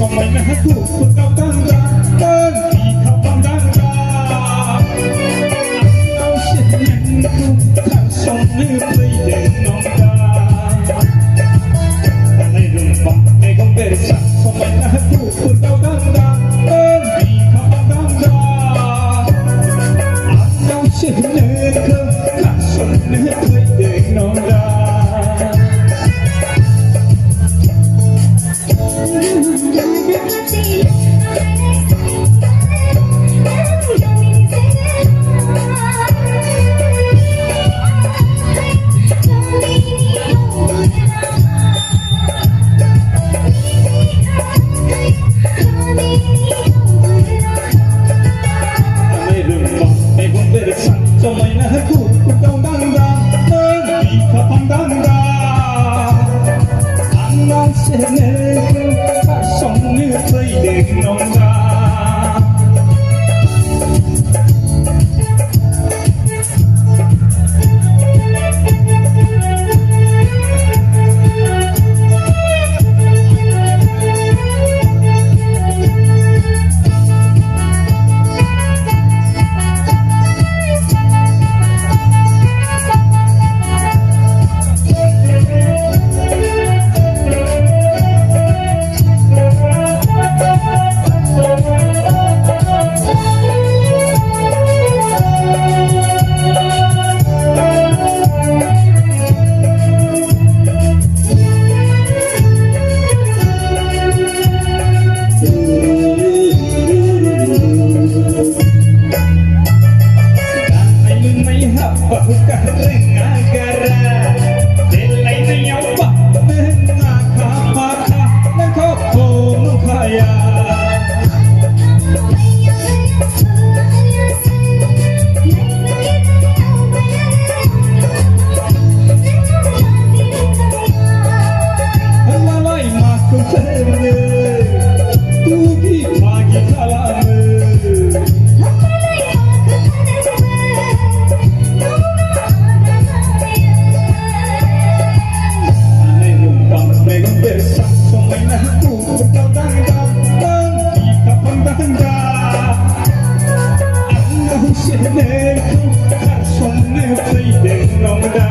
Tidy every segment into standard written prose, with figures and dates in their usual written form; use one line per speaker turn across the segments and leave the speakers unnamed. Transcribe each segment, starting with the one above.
Somai na hatu putau tangga dan di kapang tangga. Nau senengku tak song play den nongga. Tanai rumpang megong bersa. Somai na hatu putau tangga dan di kapang tangga. Nau senengku tak song play den nongga. Somai na hatu putau tangga dan di kapang tangga. Anang senengku tak song play den nongga. Bukan negara, delai nyawa dengan kapaka dan kopo kaya. Lalai maku terne, tugi pagi kalame. Somai na hatu putau tangga dan di kapang tangga. Anang senengku tak song play den nongga.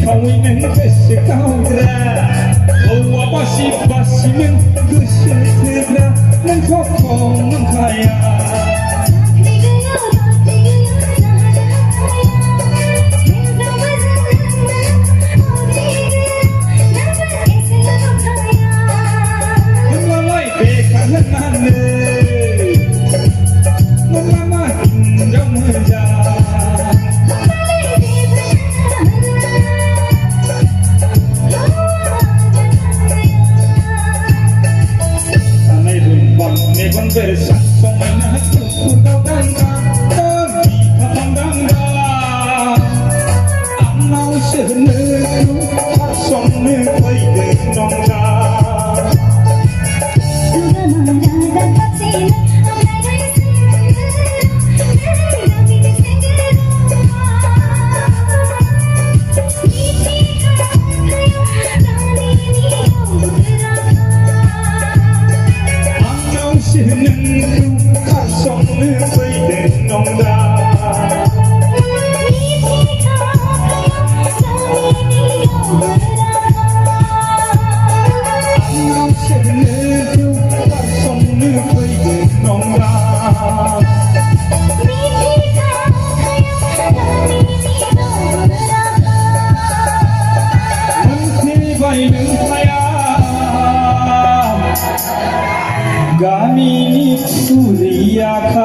Kawinan kesekautra, kau basi men kesekera men kokong mengkaya. Melalai bekahanane, melamah indah menjadi. Megong bersa, somai na hatu putau tangga dan di kapang tangga. Anang senengku tak song play den nongga. Senengku tak song play den nongga. Anang senengku tak song play den nongga. หนึ่งพยามกามินีสุริยาคา